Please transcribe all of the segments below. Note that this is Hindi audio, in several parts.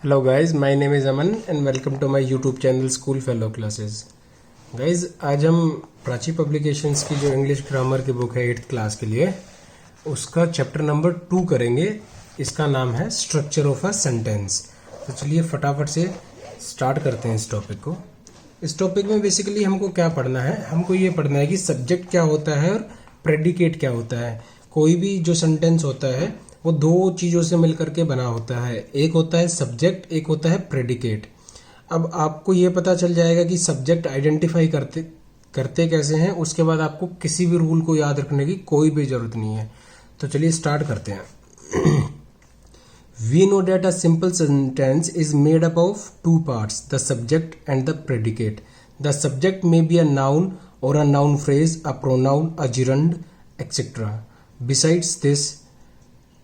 Hello guys, my name is Aman and welcome to my YouTube channel School Fellow Classes. Guys, आज हम प्राची पब्लिकेशंस की जो इंग्लिश ग्रामर की बुक है 8th क्लास के लिए उसका चैप्टर नंबर 2 करेंगे। इसका नाम है स्ट्रक्चर ऑफ अ सेंटेंस। तो चलिए फटाफट से स्टार्ट करते हैं इस टॉपिक को। इस टॉपिक में बेसिकली हमको क्या पढ़ना है, हमको ये पढ़ना है कि सब्जेक्ट क्या होता है और प्रेडिकेट क्या होता है। कोई भी जो सेंटेंस होता है वो दो चीज़ों से मिलकर के बना होता है, एक होता है सब्जेक्ट, एक होता है प्रेडिकेट। अब आपको ये पता चल जाएगा कि सब्जेक्ट आइडेंटिफाई करते कैसे हैं, उसके बाद आपको किसी भी रूल को याद रखने की कोई भी जरूरत नहीं है। तो चलिए स्टार्ट करते हैं। We know that a simple sentence is made up of two parts, the subject and the predicate. The subject may be a noun और a noun phrase, a pronoun, a gerund, etcetera. Besides this,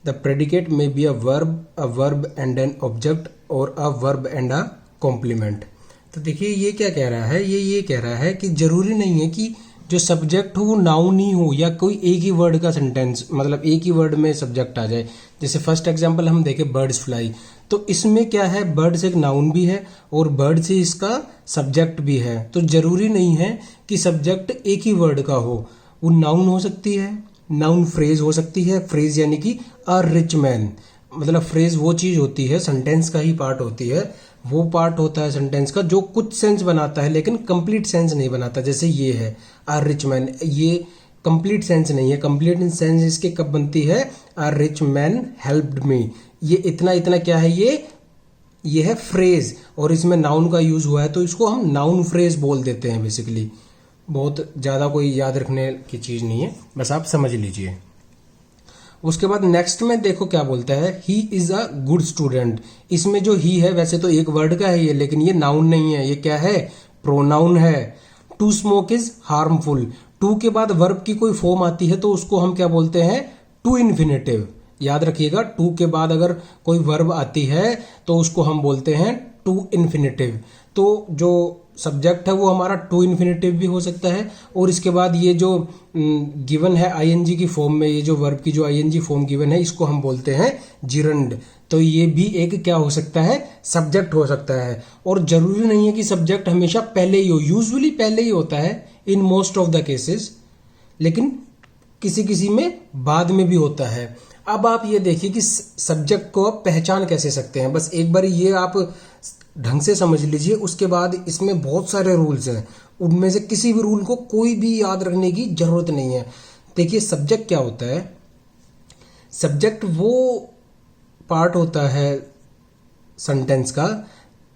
the predicate may be a verb and an object, or a verb and a complement. तो देखिए ये क्या कह रहा है, ये कह रहा है कि जरूरी नहीं है कि जो सब्जेक्ट हो वो नाउन ही हो या कोई एक ही वर्ड का सेंटेंस, मतलब एक ही वर्ड में सब्जेक्ट आ जाए। जैसे फर्स्ट एग्जांपल हम देखें बर्ड्स फ्लाई, तो इसमें क्या है, बर्ड्स एक नाउन भी है और बर्ड से इसका सब्जेक्ट भी है। तो जरूरी नहीं है कि सब्जेक्ट एक ही वर्ड का हो, वो नाउन हो सकती है, नाउन फ्रेज हो सकती है। फ्रेज यानी कि अ रिच मैन, मतलब फ्रेज वो चीज होती है, सेंटेंस का ही पार्ट होती है, वो पार्ट होता है सेंटेंस का जो कुछ सेंस बनाता है लेकिन कंप्लीट सेंस नहीं बनाता। जैसे ये है अ रिच मैन, ये कंप्लीट सेंस नहीं है। कंप्लीट सेंस इसके कब बनती है, a rich man helped me. ये इतना इतना क्या है, ये है फ्रेज और इसमें नाउन का यूज हुआ है, तो इसको हम नाउन फ्रेज बोल देते हैं। बेसिकली बहुत ज़्यादा कोई याद रखने की चीज़ नहीं है, बस आप समझ लीजिए। उसके बाद नेक्स्ट में देखो क्या बोलता है, he is a good student. इसमें जो ही है वैसे तो एक वर्ड का है ये, लेकिन ये नाउन नहीं है, ये क्या है, प्रोनाउन है। To smoke is harmful. To के बाद वर्ब की कोई फॉर्म आती है तो उसको हम क्या बोलते हैं, टू इन्फिनेटिव। याद रखिएगा, टू के बाद अगर कोई वर्ब आती है तो उसको हम बोलते हैं टू इन्फिनेटिव। तो जो सब्जेक्ट है वो हमारा टू इन्फिनेटिव भी हो सकता है, और इसके बाद ये जो गिवन है आईएनजी की फॉर्म में, ये जो वर्ब की जो आईएनजी फॉर्म गिवन है इसको हम बोलते हैं जिरंड। तो ये भी एक क्या हो सकता है, सब्जेक्ट हो सकता है। और जरूरी नहीं है कि सब्जेक्ट हमेशा पहले ही हो, यूजुअली पहले ही होता है in most of the cases, लेकिन किसी किसी में बाद में भी होता है। अब आप ये देखिए कि सब्जेक्ट को आप पहचान कैसे सकते हैं, बस एक बार ये आप ढंग से समझ लीजिए। उसके बाद इसमें बहुत सारे रूल्स हैं, उनमें से किसी भी रूल को कोई भी याद रखने की जरूरत नहीं है। देखिए सब्जेक्ट क्या होता है, सब्जेक्ट वो पार्ट होता है सेंटेंस का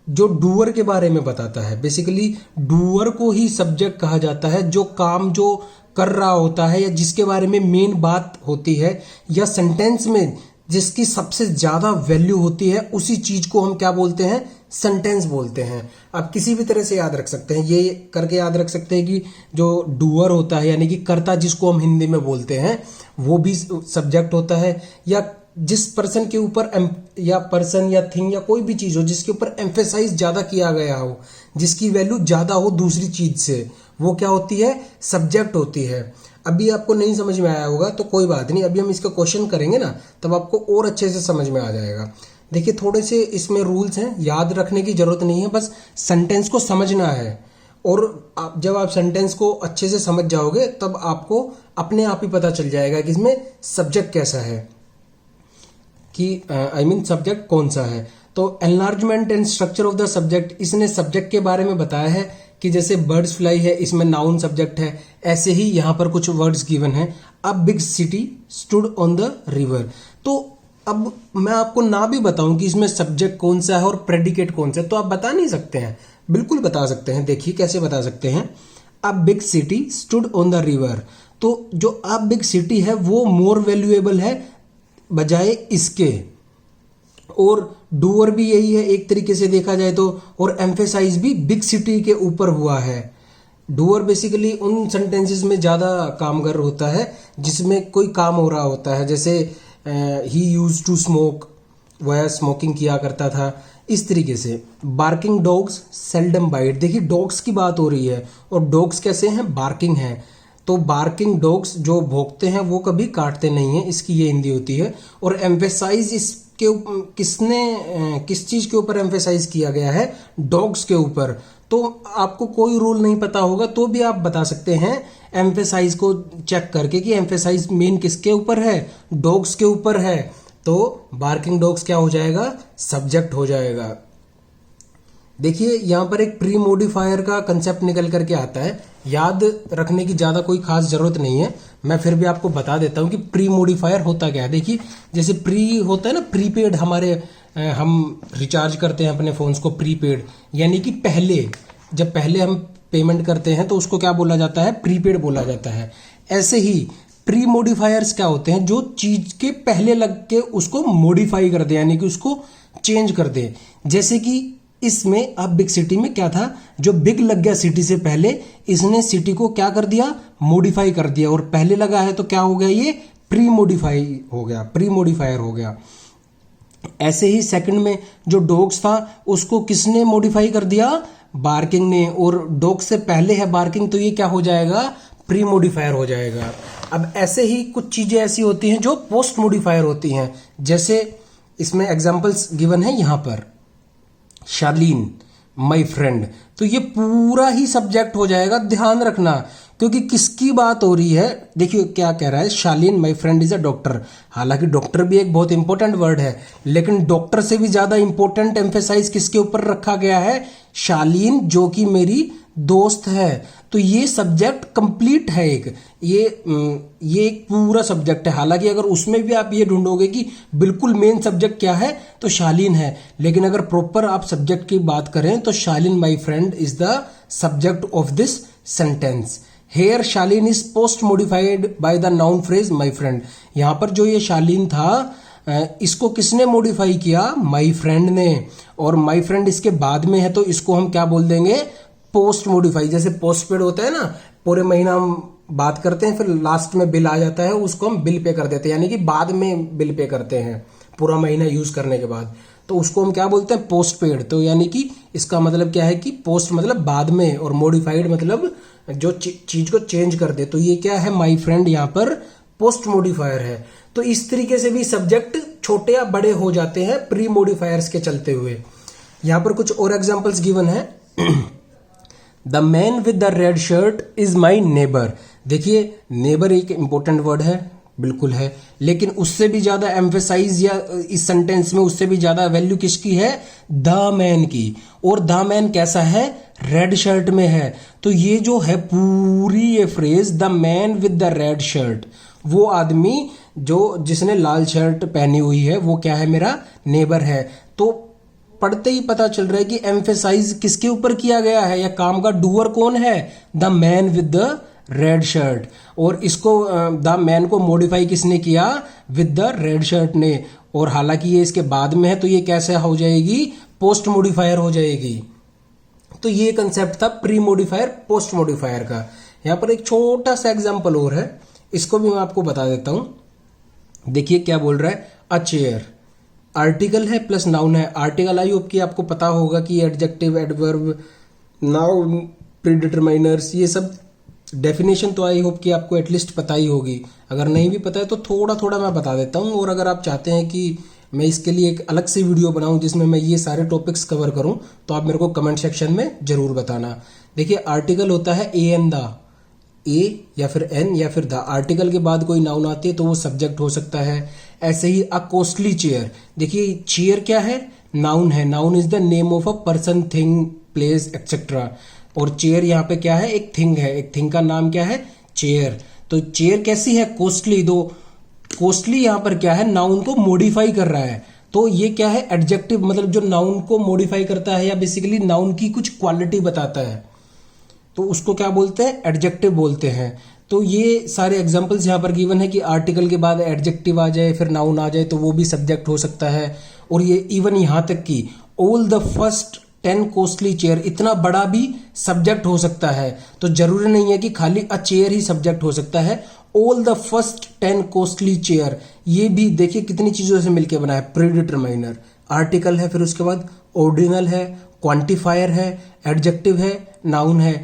जो डूअर के बारे में बताता है। बेसिकली डूअर को ही सब्जेक्ट कहा जाता है, जो काम जो कर रहा होता है या जिसके बारे में मेन बात होती है, या सेंटेंस में जिसकी सबसे ज्यादा वैल्यू होती है, उसी चीज को हम क्या बोलते हैं, सेंटेंस बोलते हैं। आप किसी भी तरह से याद रख सकते हैं, ये करके याद रख सकते हैं कि जो डूअर होता है यानी कि कर्ता जिसको हम हिंदी में बोलते हैं, वो भी सब्जेक्ट होता है। या जिस पर्सन के ऊपर या पर्सन या थिंग या कोई भी चीज हो जिसके ऊपर एम्फेसाइज ज्यादा किया गया हो, जिसकी वैल्यू ज्यादा हो दूसरी चीज से, वो क्या होती है, सब्जेक्ट होती है। अभी आपको नहीं समझ में आया होगा तो कोई बात नहीं, अभी हम इसका क्वेश्चन करेंगे ना तब आपको और अच्छे से समझ में आ जाएगा। देखिए थोड़े से इसमें रूल्स हैं, याद रखने की जरूरत नहीं है, बस सेंटेंस को समझना है। और जब आप सेंटेंस को अच्छे से समझ जाओगे तब आपको अपने आप ही पता चल जाएगा कि इसमें सब्जेक्ट कैसा है, कि आई मीन सब्जेक्ट कौन सा है। तो enlargement and structure of the subject, इसने सब्जेक्ट के बारे में बताया है कि जैसे बर्ड्स फ्लाई है, इसमें नाउन सब्जेक्ट है, ऐसे ही यहां पर कुछ वर्ड्स गिवन है। A big city stood on the river. तो अब मैं आपको ना भी बताऊं कि इसमें सब्जेक्ट कौन सा है और प्रेडिकेट कौन सा है, तो आप बता नहीं सकते हैं, बिल्कुल बता सकते हैं। देखिए कैसे बता सकते हैं, a big city stood on the river. तो जो अ बिग सिटी है वो मोर वैल्यूएबल है बजाय इसके, और डूअर भी यही है एक तरीके से देखा जाए तो, और एम्फेसाइज भी बिग सिटी के ऊपर हुआ है। डूअर बेसिकली उन सेंटेंसेस में ज्यादा कामगर होता है जिसमें कोई काम हो रहा होता है, जैसे ही यूज टू स्मोक, वह स्मोकिंग किया करता था, इस तरीके से। बार्किंग डॉग्स सेल्डम बाइट, देखिए डॉग्स की बात हो रही है और डॉग्स कैसे हैं, बार्किंग है। तो बार्किंग डॉग्स जो भौंकते हैं वो कभी काटते नहीं है, इसकी ये हिंदी होती है। और एम्फेसाइज इस किस चीज के ऊपर एम्फेसाइज किया गया है? डॉग्स के ऊपर। तो आपको कोई रूल नहीं पता होगा तो भी आप बता सकते हैं एम्फेसाइज को चेक करके कि एम्फेसाइज मेन किसके ऊपर है? डॉग्स के ऊपर है। तो बार्किंग डॉग्स क्या हो जाएगा? सब्जेक्ट हो जाएगा। देखिए यहां पर एक प्री मोडिफायर का कंसेप्ट निकल करके आता है। याद रखने की ज्यादा कोई खास जरूरत नहीं है, मैं फिर भी आपको बता देता हूं कि प्री मोडिफायर होता क्या है। देखिए जैसे प्री होता है ना, प्रीपेड, हमारे हम रिचार्ज करते हैं अपने फोन्स को प्रीपेड, यानी कि पहले, जब पहले हम पेमेंट करते हैं तो उसको क्या बोला जाता है? प्रीपेड बोला जाता है। ऐसे ही प्री मोडिफायर्स क्या होते हैं? जो चीज के पहले लग के उसको मॉडिफाई कर दे, यानी कि उसको चेंज कर दे। जैसे कि इसमें अब बिग सिटी में क्या था? जो बिग लग गया सिटी से पहले, इसने सिटी को क्या कर दिया? मॉडिफाई कर दिया। और पहले लगा है तो क्या हो गया? ये प्री मॉडिफाई हो गया, प्री मॉडिफायर हो गया। ऐसे ही सेकंड में जो डॉग्स था उसको किसने मॉडिफाई कर दिया? बार्किंग ने। और डॉग से पहले है बार्किंग तो ये क्या हो जाएगा? प्री मॉडिफायर हो जाएगा। अब ऐसे ही कुछ चीजें ऐसी होती हैं जो पोस्ट मॉडिफायर होती हैं। जैसे इसमें एग्जांपल्स गिवन है यहां पर, शालीन माय फ्रेंड, तो ये पूरा ही सब्जेक्ट हो जाएगा। ध्यान रखना क्योंकि किसकी बात हो रही है। देखिए क्या कह रहा है, Shaleen my friend is a doctor. हालांकि डॉक्टर भी एक बहुत इंपॉर्टेंट वर्ड है, लेकिन डॉक्टर से भी ज्यादा इंपॉर्टेंट एम्फेसाइज किसके ऊपर रखा गया है? शालीन जो कि मेरी दोस्त है। तो ये सब्जेक्ट कंप्लीट है एक, ये एक पूरा सब्जेक्ट है। हालांकि अगर उसमें भी आप ये ढूंढोगे कि बिल्कुल मेन सब्जेक्ट क्या है तो शालीन है, लेकिन अगर प्रॉपर आप सब्जेक्ट की बात करें तो Shaleen my friend is the subject of this sentence. Here Shaleen is post modified by the noun phrase my friend. यहां पर जो ये शालीन था इसको किसने मॉडिफाई किया? माय फ्रेंड ने। और माय फ्रेंड इसके बाद में है तो इसको हम क्या बोल देंगे? Post modify. जैसे पोस्ट पेड होता है ना, पूरे महीना हम बात करते हैं, फिर लास्ट में बिल आ जाता है, उसको हम बिल पे कर देते हैं, यानी कि बाद में बिल पे करते हैं पूरा महीना यूज करने के बाद, तो उसको हम क्या बोलते हैं? Post paid. तो यानी कि इसका मतलब क्या है कि पोस्ट मतलब बाद में, और मॉडिफाइड मतलब जो चीज को चेंज कर दे। तो ये क्या है? माय फ्रेंड यहाँ पर पोस्ट मॉडिफायर है। तो इस तरीके से भी सब्जेक्ट छोटे या बड़े हो जाते हैं प्री मॉडिफायर्स के चलते हुए। यहां पर कुछ और एग्जांपल्स गिवन है। The man with the red shirt is my neighbour. देखिए नेबर एक इंपॉर्टेंट वर्ड है, बिल्कुल है, लेकिन उससे भी ज्यादा एम्फेसाइज या इस सेंटेंस में उससे भी ज्यादा वैल्यू किसकी है? द मैन की। और द मैन कैसा है? रेड शर्ट में है। तो ये जो है पूरी ये phrase, the man with the red shirt, वो आदमी जो जिसने लाल शर्ट पहनी हुई है वो क्या है? मेरा नेबर है। तो पढ़ते ही पता चल रहा है कि एम्फेसाइज किसके ऊपर किया गया है, या काम का डूअर कौन है? The man with the red shirt. और इसको द मैन को मॉडिफाई किसने किया? विद द रेड शर्ट ने। और हालांकि ये इसके बाद में है तो ये कैसे हो जाएगी? पोस्ट मॉडिफायर हो जाएगी। तो ये कंसेप्ट था प्री मॉडिफायर पोस्ट मॉडिफायर का। यहां पर एक छोटा सा एग्जांपल और है, इसको भी मैं आपको बता देता हूं। देखिए क्या बोल रहा है? अ चेयर, आर्टिकल है प्लस नाउन है। आर्टिकल आई होप कि आपको पता होगा कि एडजेक्टिव, एडवर्ब, नाउन, प्रीडिटरमाइनर्स, ये सब डेफिनेशन तो आई होप कि आपको एटलीस्ट पता ही होगी। अगर नहीं भी पता है तो थोड़ा थोड़ा मैं बता देता हूँ। और अगर आप चाहते हैं कि मैं इसके लिए एक अलग से वीडियो बनाऊं जिसमें मैं ये सारे टॉपिक्स कवर करूं तो आप मेरे को कमेंट सेक्शन में जरूर बताना। देखिए आर्टिकल होता है ए एन द, ए या फिर एन या फिर द। आर्टिकल के बाद कोई नाउन आती है तो वो सब्जेक्ट हो सकता है। ऐसे ही अ कॉस्टली चेयर, देखिए चेयर क्या है? नाउन है। Noun is the name of a person, thing, place etcetera. और चेयर यहाँ पे क्या है? एक थिंग है। एक थिंग का नाम क्या है? चेयर। तो चेयर कैसी है? कॉस्टली। दो कॉस्टली यहाँ पर क्या है? नाउन को मॉडिफाई कर रहा है। तो ये क्या है? एडजेक्टिव, मतलब जो नाउन को मॉडिफाई करता है या बेसिकली नाउन की कुछ क्वालिटी बताता है तो उसको क्या बोलते हैं? एडजेक्टिव बोलते हैं। तो ये सारे एग्जांपल्स यहाँ पर गिवन है कि आर्टिकल के बाद एडजेक्टिव आ जाए फिर नाउन आ जाए तो वो भी सब्जेक्ट हो सकता है। और ये इवन यहाँ तक कि all the first 10 costly chair, इतना बड़ा भी सब्जेक्ट हो सकता है। तो जरूरी नहीं है कि खाली अ चेयर ही सब्जेक्ट हो सकता है। All the first 10 costly chair, ये भी देखिए कितनी चीजों से मिलकर बना है। प्रीडिटरमाइनर, आर्टिकल है, फिर उसके बाद ऑर्डिनल है, क्वांटिफायर है, एडजेक्टिव है, नाउन है।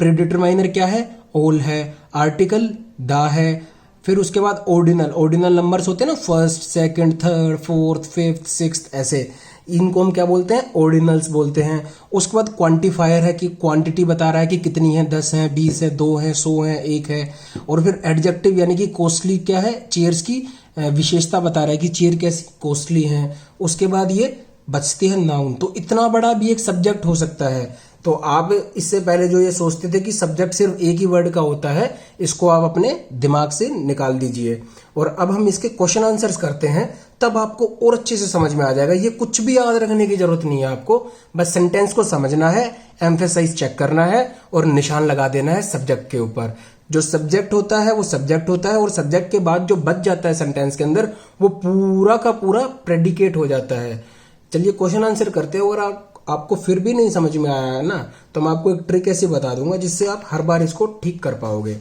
प्रीडिटरमाइनर क्या है? ऑल है, आर्टिकल द है, फिर उसके बाद ऑर्डिनल, ऑर्डिनल नंबर्स होते हैं ना, first, second, third, fourth, fifth, sixth, ऐसे, इनको हम क्या बोलते हैं, ऑर्डिनल्स बोलते हैं। उसके बाद क्वांटिफायर है कि क्वांटिटी बता रहा है कि कितनी है, 10 है, 20 है, 2 है, 100 है, 1 है। और फिर एडजेक्टिव यानी कि कॉस्टली क्या है, चेयर्स की विशेषता बता रहा है कि चेयर कैसी कॉस्टली है। उसके बाद ये बचते हैं नाउन। तो इतना बड़ा भी एक सब्जेक्ट हो सकता है। तो आप इससे पहले जो ये सोचते थे कि सब्जेक्ट सिर्फ एक ही वर्ड का होता है, इसको आप अपने दिमाग से निकाल दीजिए। और अब हम इसके क्वेश्चन आंसर्स करते हैं, तब आपको और अच्छे से समझ में आ जाएगा। ये कुछ भी याद रखने की जरूरत नहीं है आपको, बस सेंटेंस को समझना है, एम्फेसाइज चेक करना है और निशान लगा देना है सब्जेक्ट के ऊपर। जो सब्जेक्ट होता है वो सब्जेक्ट होता है, और सब्जेक्ट के बाद जो बच जाता है सेंटेंस के अंदर, वो पूरा का पूरा प्रेडिकेट हो जाता है। चलिए क्वेश्चन आंसर करते हैं। और आपको फिर भी नहीं समझ में आया है ना, तो मैं आपको एक ट्रिक ऐसी बता दूंगा जिससे आप हर बार इसको ठीक कर पाओगे।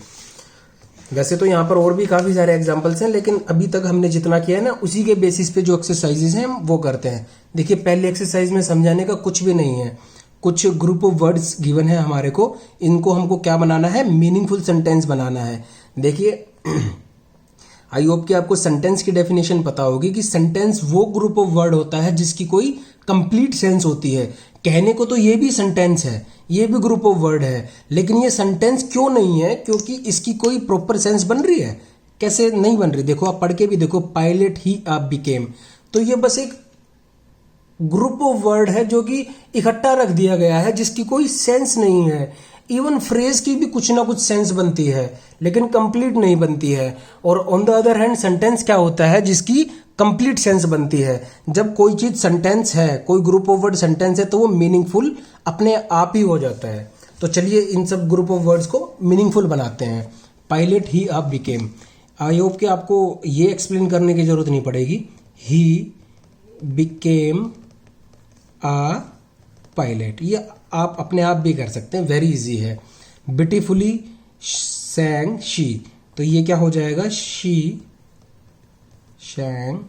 वैसे तो यहाँ पर और भी काफी सारे एग्जांपल्स हैं, लेकिन अभी तक हमने जितना किया है ना, उसी के बेसिस पे जो एक्सरसाइजेज हैं वो करते हैं। देखिए पहले एक्सरसाइज में समझाने का कुछ भी नहीं है, कुछ ग्रुप ऑफ वर्ड्स गिवन है हमारे को, इनको हमको क्या बनाना है, मीनिंगफुल सेंटेंस बनाना है। देखिए आई होप कि आपको सेंटेंस की डेफिनेशन पता होगी कि सेंटेंस वो ग्रुप ऑफ वर्ड होता है जिसकी कोई कंप्लीट सेंस होती है। कहने को तो ये भी सेंटेंस है, ये भी ग्रुप ऑफ वर्ड है, लेकिन ये सेंटेंस क्यों नहीं है, क्योंकि इसकी कोई प्रॉपर सेंस बन रही है। कैसे नहीं बन रही, देखो आप पढ़ के भी देखो, पायलट ही आप बिकेम, तो ये बस एक ग्रुप ऑफ वर्ड है जो कि इकट्ठा रख दिया गया है, जिसकी कोई सेंस नहीं है। इवन फ्रेज की भी कुछ ना कुछ सेंस बनती है, लेकिन कंप्लीट नहीं बनती है। और on the other hand sentence क्या होता है, जिसकी कंप्लीट सेंस बनती है। जब कोई चीज सेंटेंस है, कोई ग्रुप ऑफ वर्ड सेंटेंस है, तो वो मीनिंगफुल अपने आप ही हो जाता है। तो चलिए इन सब ग्रुप ऑफ वर्ड्स को मीनिंगफुल बनाते हैं। पायलट ही आप बिकेम, आई होप कि आपको ये एक्सप्लेन करने की जरूरत नहीं पड़ेगी। ही बिकेम आ पायलट, ये आप अपने आप भी कर सकते हैं, वेरी इजी है। ब्यूटीफुली सैंग शी, तो ये क्या हो जाएगा, शी सैंग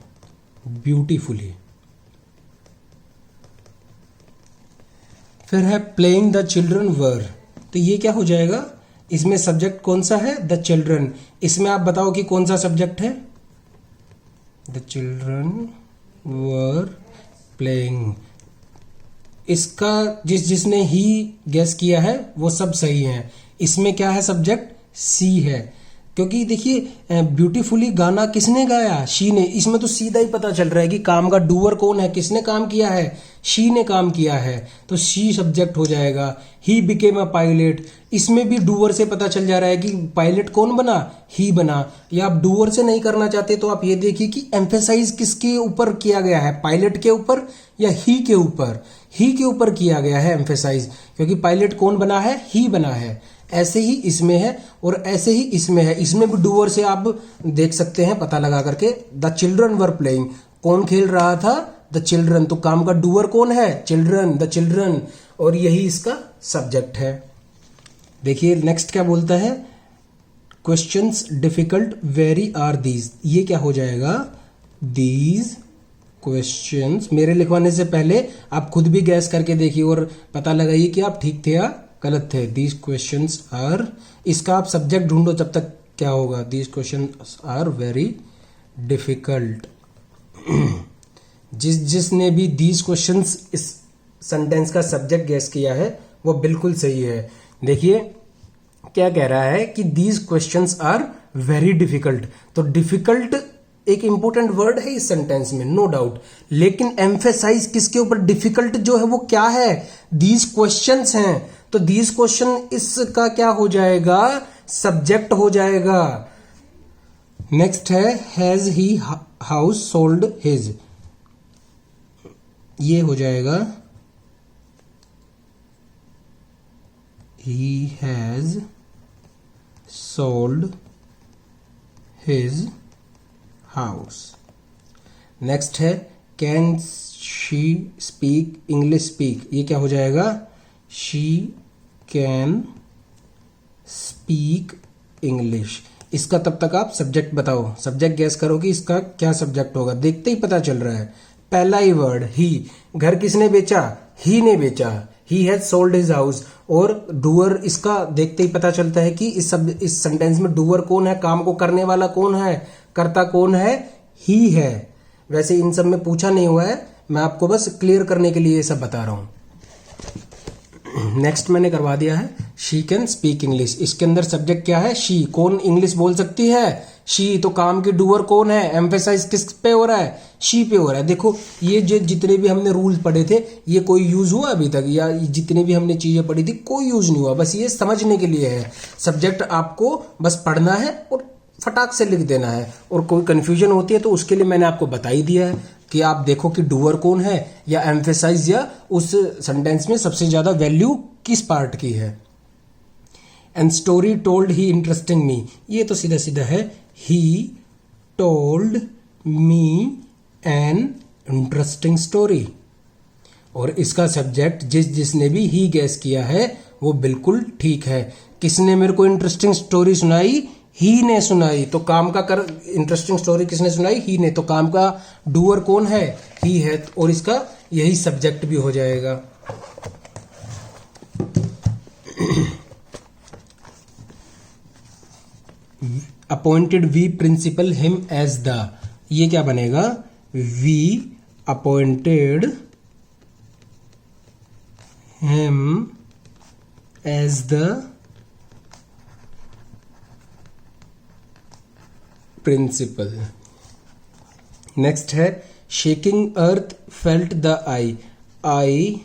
ब्यूटीफुली। फिर है प्लेइंग द चिल्ड्रन वर, तो ये क्या हो जाएगा, इसमें सब्जेक्ट कौन सा है, द चिल्ड्रन। इसमें आप बताओ कि कौन सा सब्जेक्ट है, द चिल्ड्रन वर प्लेइंग। इसका जिसने ही गैस किया है वो सब सही है। इसमें क्या है, सब्जेक्ट सी है, क्योंकि देखिए ब्यूटीफुली गाना किसने गाया, शी ने। इसमें तो सीधा ही पता चल रहा है कि काम का डूअर कौन है, किसने काम किया है, शी ने काम किया है, तो शी सब्जेक्ट हो जाएगा। ही बिकेम अ पायलट, इसमें भी डूअर से पता चल जा रहा है कि पायलट कौन बना, ही बना। या आप डूअर से नहीं करना चाहते तो आप ये देखिए कि एम्फेसाइज किसके ऊपर किया गया है, पायलट के ऊपर या ही के ऊपर। ही के ऊपर किया गया है एम्फेसाइज, क्योंकि पायलट कौन बना है, ही बना है। ऐसे ही इसमें है और ऐसे ही इसमें है। इसमें भी डूअर से आप देख सकते हैं पता लगा करके, द चिल्ड्रन वर प्लेइंग, कौन खेल रहा था, द चिल्ड्रन, तो काम का डूअर कौन है, चिल्ड्रन, द चिल्ड्रन, और यही इसका सब्जेक्ट है। देखिए नेक्स्ट क्या बोलता है, questions difficult very are these, ये क्या हो जाएगा, दीज क्वेश्चंस। मेरे लिखवाने से पहले आप खुद भी गैस करके देखिए और पता लगाइए कि आप ठीक थे या गलत थे। दीज क्वेश्चंस आर, इसका आप सब्जेक्ट ढूंढो जब तक क्या होगा, these questions are very difficult. जिसने भी दीज क्वेश्चंस इस सेंटेंस का सब्जेक्ट गैस किया है वो बिल्कुल सही है। देखिए क्या कह रहा है कि these questions are very difficult, तो डिफिकल्ट एक इंपॉर्टेंट वर्ड है इस सेंटेंस में, नो डाउट, लेकिन एम्फेसाइज किसके ऊपर, डिफिकल्ट जो है वो क्या है, दीज क्वेश्चंस हैं, तो दीज क्वेश्चन इसका क्या हो जाएगा, सब्जेक्ट हो जाएगा। नेक्स्ट है has he house sold his, ये हो जाएगा he has sold his house. Next है can she speak English speak, ये क्या हो जाएगा, शी कैन स्पीक इंग्लिश। इसका तब तक आप सब्जेक्ट बताओ, सब्जेक्ट गैस करो कि इसका क्या सब्जेक्ट होगा, देखते ही पता चल रहा है। पहला ही वर्ड ही, घर किसने बेचा, ही ने बेचा, he has sold his house. और डूअर, इसका देखते ही पता चलता है कि इस सेंटेंस में डूअर कौन है, काम को करने वाला कौन है, कर्ता कौन है, ही है। वैसे इन सब में पूछा नहीं हुआ है, मैं आपको बस क्लियर करने के लिए ये सब बता रहा हूं। नेक्स्ट मैंने करवा दिया है शी कैन स्पीक इंग्लिश। इसके अंदर सब्जेक्ट क्या है, शी। कौन इंग्लिश बोल सकती है, शी। तो काम की डूअर कौन है, एम्फेसाइज किस पे हो रहा है, शी पे हो रहा है। देखो ये जो जितने भी हमने रूल पढ़े थे ये कोई यूज हुआ अभी तक, या जितने भी हमने चीजें पढ़ी थी कोई यूज नहीं हुआ, बस ये समझने के लिए है। सब्जेक्ट आपको बस पढ़ना है और फटाक से लिख देना है, और कोई कंफ्यूजन होती है तो उसके लिए मैंने आपको बता ही दिया है कि आप देखो कि डूअर कौन है, या एम्फेसाइज, या उस सेंटेंस में सबसे ज्यादा वैल्यू किस पार्ट की है। And story told he interesting me, ये तो सीधा सीधा है, he told me an interesting story. और इसका सब्जेक्ट जिसने भी ही गैस किया है वो बिल्कुल ठीक है। किसने मेरे को इंटरेस्टिंग स्टोरी सुनाई, ही ने सुनाई। तो काम का इंटरेस्टिंग स्टोरी किसने सुनाई, ही ने। तो काम का डूअर कौन है, ही है, और इसका यही सब्जेक्ट भी हो जाएगा। Appointed we principal him as the, ये क्या बनेगा, we appointed him as the principal. Next है shaking earth felt the I, I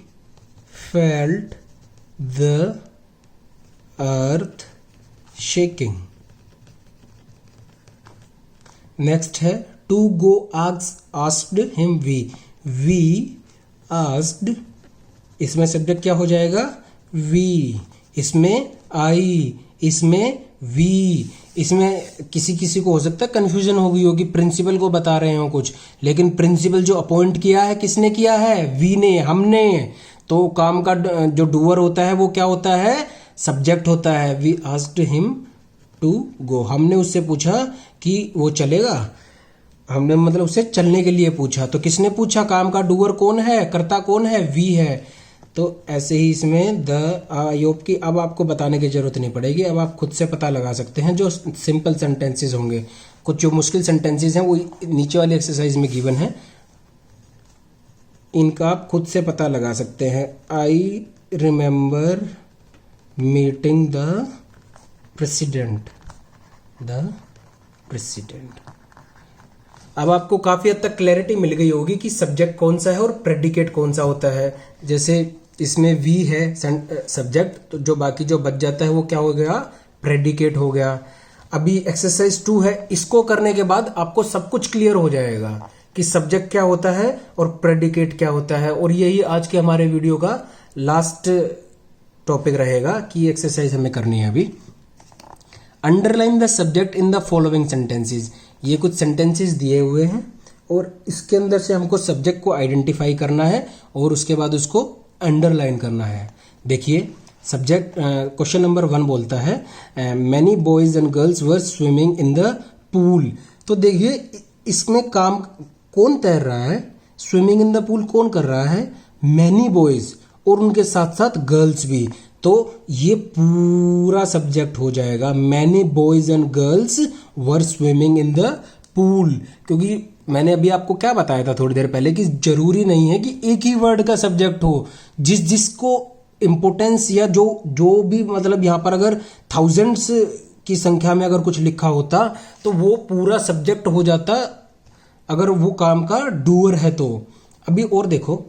felt the earth shaking. Next है to go asked him we asked, इसमें सब्जेक्ट क्या हो जाएगा, वी। इसमें आई, इसमें वी। इसमें किसी किसी को हो सकता है कंफ्यूजन हो गई होगी, प्रिंसिपल को बता रहे हो कुछ, लेकिन प्रिंसिपल जो अपॉइंट किया है किसने किया है, वी ने, हमने। तो काम का जो डूअर होता है वो क्या होता है, सब्जेक्ट होता है। We asked him to go, हमने उससे पूछा कि वो चलेगा, हमने मतलब उससे चलने के लिए पूछा। तो किसने पूछा, काम का डूअर कौन है, कर्ता कौन है, वी है। तो ऐसे ही इसमें द योग की अब आपको बताने की जरूरत नहीं पड़ेगी, अब आप खुद से पता लगा सकते हैं। जो सिंपल सेंटेंसेस होंगे, कुछ जो मुश्किल सेंटेंसेस हैं वो नीचे वाली एक्सरसाइज में गिवन है, इनका आप खुद से पता लगा सकते हैं। I remember meeting the president, अब आपको काफी हद तक क्लैरिटी मिल गई होगी कि सब्जेक्ट कौन सा है और प्रेडिकेट कौन सा होता है। जैसे इसमें वी है सब्जेक्ट, तो जो बाकी जो बच जाता है वो क्या हो गया, प्रेडिकेट हो गया। अभी एक्सरसाइज 2 है, इसको करने के बाद आपको सब कुछ क्लियर हो जाएगा कि सब्जेक्ट क्या होता है और प्रेडिकेट क्या होता है। और यही आज के हमारे वीडियो का लास्ट टॉपिक रहेगा कि ये एक्सरसाइज हमें करनी है अभी। Underline the subject in the following sentences, ये कुछ सेंटेंसेस दिए हुए हैं और इसके अंदर से हमको सब्जेक्ट को आइडेंटिफाई करना है और उसके बाद उसको अंडरलाइन करना है। देखिए सब्जेक्ट क्वेश्चन नंबर 1 बोलता है many boys and girls were swimming in the pool. तो देखिए इसमें काम कौन तैर रहा है, स्विमिंग इन द पूल कौन कर रहा है, मैनी बॉयज, और उनके साथ साथ गर्ल्स भी। तो ये पूरा सब्जेक्ट हो जाएगा, many boys and girls were swimming in the pool. क्योंकि मैंने अभी आपको क्या बताया था थोड़ी देर पहले कि जरूरी नहीं है कि एक ही वर्ड का सब्जेक्ट हो, जिसको इंपोर्टेंस या जो भी मतलब यहाँ पर अगर थाउजेंड्स की संख्या में अगर कुछ लिखा होता तो वो पूरा सब्जेक्ट हो जाता अगर वो काम का डूअर है तो। अभी और देखो,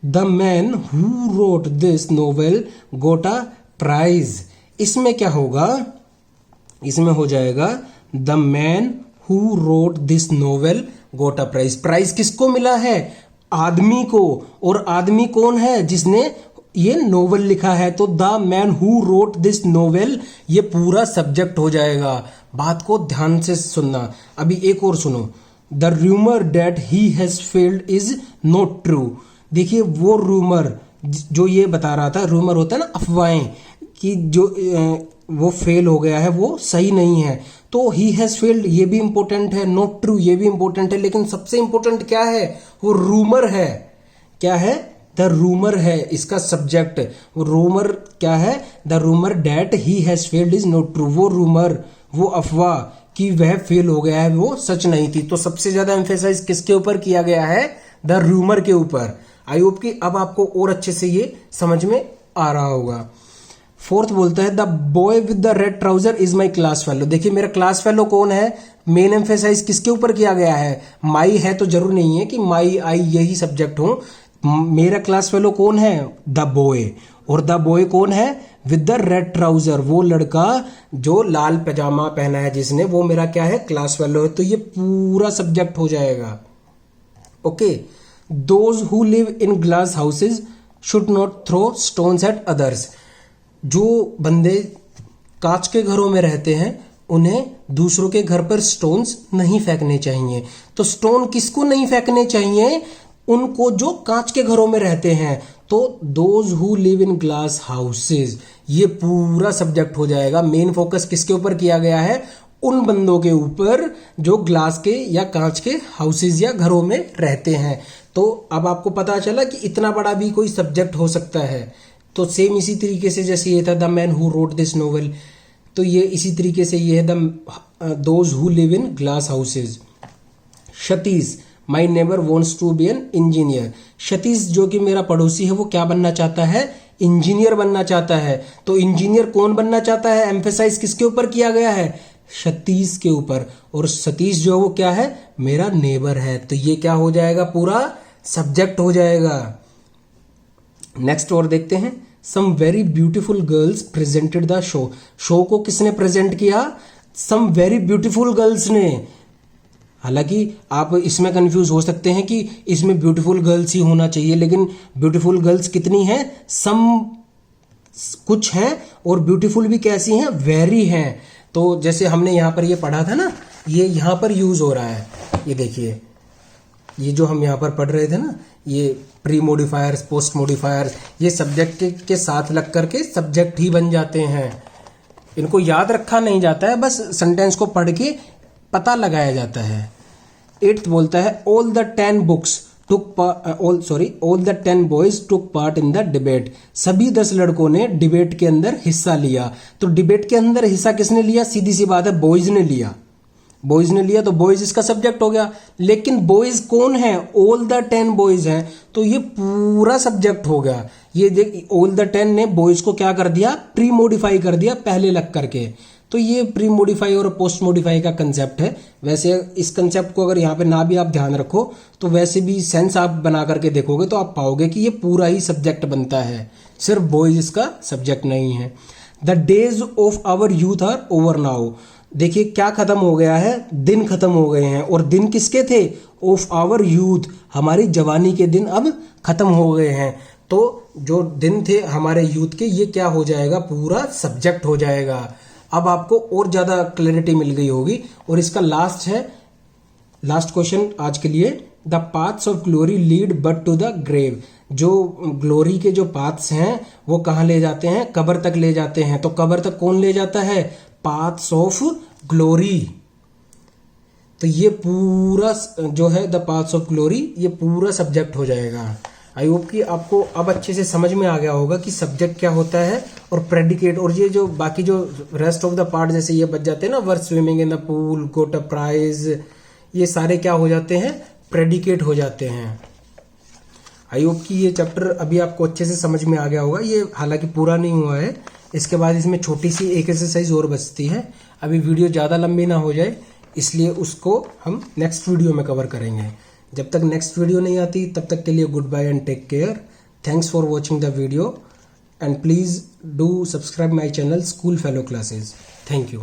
the man who wrote this novel got a prize, इसमें क्या होगा, इसमें हो जाएगा the man who wrote this novel got a prize. Prize किसको मिला है, आदमी को, और आदमी कौन है, जिसने ये नोवेल लिखा है। तो the man who wrote this novel ये पूरा सब्जेक्ट हो जाएगा। बात को ध्यान से सुनना। अभी एक और सुनो, the rumour that he has failed is not true. देखिए वो रूमर जो ये बता रहा था, रूमर होता है ना अफवाहें, कि जो वो फेल हो गया है वो सही नहीं है। तो ही हैज फेल्ड ये भी इंपॉर्टेंट है, नॉट ट्रू ये भी इंपॉर्टेंट है, लेकिन सबसे इंपॉर्टेंट क्या है, वो रूमर है। क्या है, द रूमर है इसका सब्जेक्ट, रूमर क्या है, the rumour that he has failed is not true, वो रूमर, वो अफवाह कि वह फेल हो गया है वो सच नहीं थी। तो सबसे ज्यादा एम्फेसाइज किसके ऊपर किया गया है, द रूमर के ऊपर। आई होप कि अब आपको और अच्छे से ये समझ में आ रहा होगा। फोर्थ बोलता है the boy with the red trouser is my class fellow. देखिए मेरा क्लास फेलो कौन है, मेन एम्फेसाइज किसके ऊपर किया गया है, माई है तो जरूर नहीं है कि माई आई यही सब्जेक्ट हो, मेरा क्लास फेलो कौन है, द बॉय। और द बॉय कौन है, विद द रेड ट्राउजर, वो लड़का जो लाल पैजामा पहना है जिसने, वो मेरा क्या है, क्लास फेलो है। तो ये पूरा सब्जेक्ट हो जाएगा। Okay, those who live in glass houses should not throw stones at others. जो बंदे कांच के घरों में रहते हैं उन्हें दूसरों के घर पर स्टोन्स नहीं फेंकने चाहिए। तो स्टोन किसको नहीं फेंकने चाहिए, उनको जो कांच के घरों में रहते हैं। तो those who live in glass houses, ये पूरा सब्जेक्ट हो जाएगा। मेन फोकस किसके ऊपर किया गया है, उन बंदों के ऊपर जो ग्लास के या कांच के हाउसेज या घरों में रहते हैं। तो अब आपको पता चला कि इतना बड़ा भी कोई सब्जेक्ट हो सकता है। तो सेम इसी तरीके से जैसे ये था the man who wrote this novel, तो ये इसी तरीके से ये है the those who live in glass houses. Satish my neighbour wants to be an engineer. Satish जो कि मेरा पड़ोसी है वो क्या बनना चाहता है, इंजीनियर बनना चाहता है। तो इंजीनियर कौन बनना चाहता है, एम्फेसाइज किसके ऊपर किया गया है, सतीश के ऊपर। और सतीश जो है वो क्या है, मेरा नेबर है। तो ये क्या हो जाएगा, पूरा सब्जेक्ट हो जाएगा। नेक्स्ट और देखते हैं, some very beautiful girls presented the show. Show को किसने प्रेजेंट किया, सम वेरी ब्यूटीफुल गर्ल्स ने। हालांकि आप इसमें कंफ्यूज हो सकते हैं कि इसमें ब्यूटीफुल गर्ल्स ही होना चाहिए, लेकिन ब्यूटीफुल गर्ल्स कितनी हैं, सम कुछ हैं, और ब्यूटीफुल भी कैसी हैं, वेरी हैं। तो जैसे हमने यहां पर ये पढ़ा था ना, ये यहां पर यूज हो रहा है। ये देखिए, ये जो हम यहां पर पढ़ रहे थे ना, ये प्री मॉडिफायर्स, पोस्ट मॉडिफायर्स, ये सब्जेक्ट के साथ लग करके सब्जेक्ट ही बन जाते हैं। इनको याद रखा नहीं जाता है, बस सेंटेंस को पढ़ के पता लगाया जाता है। 8th बोलता है all the 10 books took all the 10 boys took part in the debate. सभी 10 लड़कों ने डिबेट के अंदर हिस्सा लिया। तो डिबेट के अंदर हिस्सा किसने लिया, सीधी सी बात है, बॉयज ने लिया। बॉयज ने लिया तो बॉयज इसका सब्जेक्ट हो गया। लेकिन बॉयज कौन है, ऑल द 10 बॉयज हैं, तो ये पूरा सब्जेक्ट हो गया। ये देख, ऑल द 10 ने बॉयज को क्या कर दिया, प्री मॉडिफाई कर दिया पहले लग करके। तो ये प्री मॉडिफाई और पोस्ट मॉडिफाई का कंसेप्ट है। वैसे इस कंसेप्ट को अगर यहाँ पे ना भी आप ध्यान रखो तो वैसे भी सेंस आप बना करके देखोगे तो आप पाओगे कि ये पूरा ही सब्जेक्ट बनता है, सिर्फ बॉयज इसका सब्जेक्ट नहीं है। The days of our youth are over now. देखिए क्या खत्म हो गया है, दिन खत्म हो गए हैं। और दिन किसके थे, ऑफ आवर यूथ, हमारी जवानी के दिन अब खत्म हो गए हैं। तो जो दिन थे हमारे यूथ के, ये क्या हो जाएगा, पूरा सब्जेक्ट हो जाएगा। अब आपको और ज्यादा क्लैरिटी मिल गई होगी। और इसका लास्ट है, लास्ट क्वेश्चन आज के लिए, the paths of glory lead but to the grave. जो ग्लोरी के जो पाथ्स हैं वो कहाँ ले जाते हैं, कब्र तक ले जाते हैं। तो कब्र तक कौन ले जाता है, पाथ्स ऑफ ग्लोरी। तो ये पूरा जो है द पाथ्स ऑफ ग्लोरी, ये पूरा सब्जेक्ट हो जाएगा। आई होप कि आपको अब अच्छे से समझ में आ गया होगा कि सब्जेक्ट क्या होता है और प्रेडिकेट। और ये जो बाकी जो रेस्ट ऑफ द पार्ट जैसे ये बच जाते हैं ना, worth swimming in the pool, got a prize, ये सारे क्या हो जाते हैं, प्रेडिकेट हो जाते हैं। आई होप कि ये चैप्टर अभी आपको अच्छे से समझ में आ गया होगा। ये हालांकि पूरा नहीं हुआ है, इसके बाद इसमें छोटी सी एक एक्सरसाइज और बचती है। अभी वीडियो ज़्यादा लंबी ना हो जाए इसलिए उसको हम नेक्स्ट वीडियो में कवर करेंगे। जब तक नेक्स्ट वीडियो नहीं आती तब तक के लिए good bye and take care. Thanks for watching the video and please do subscribe my channel school fellow classes. Thank you.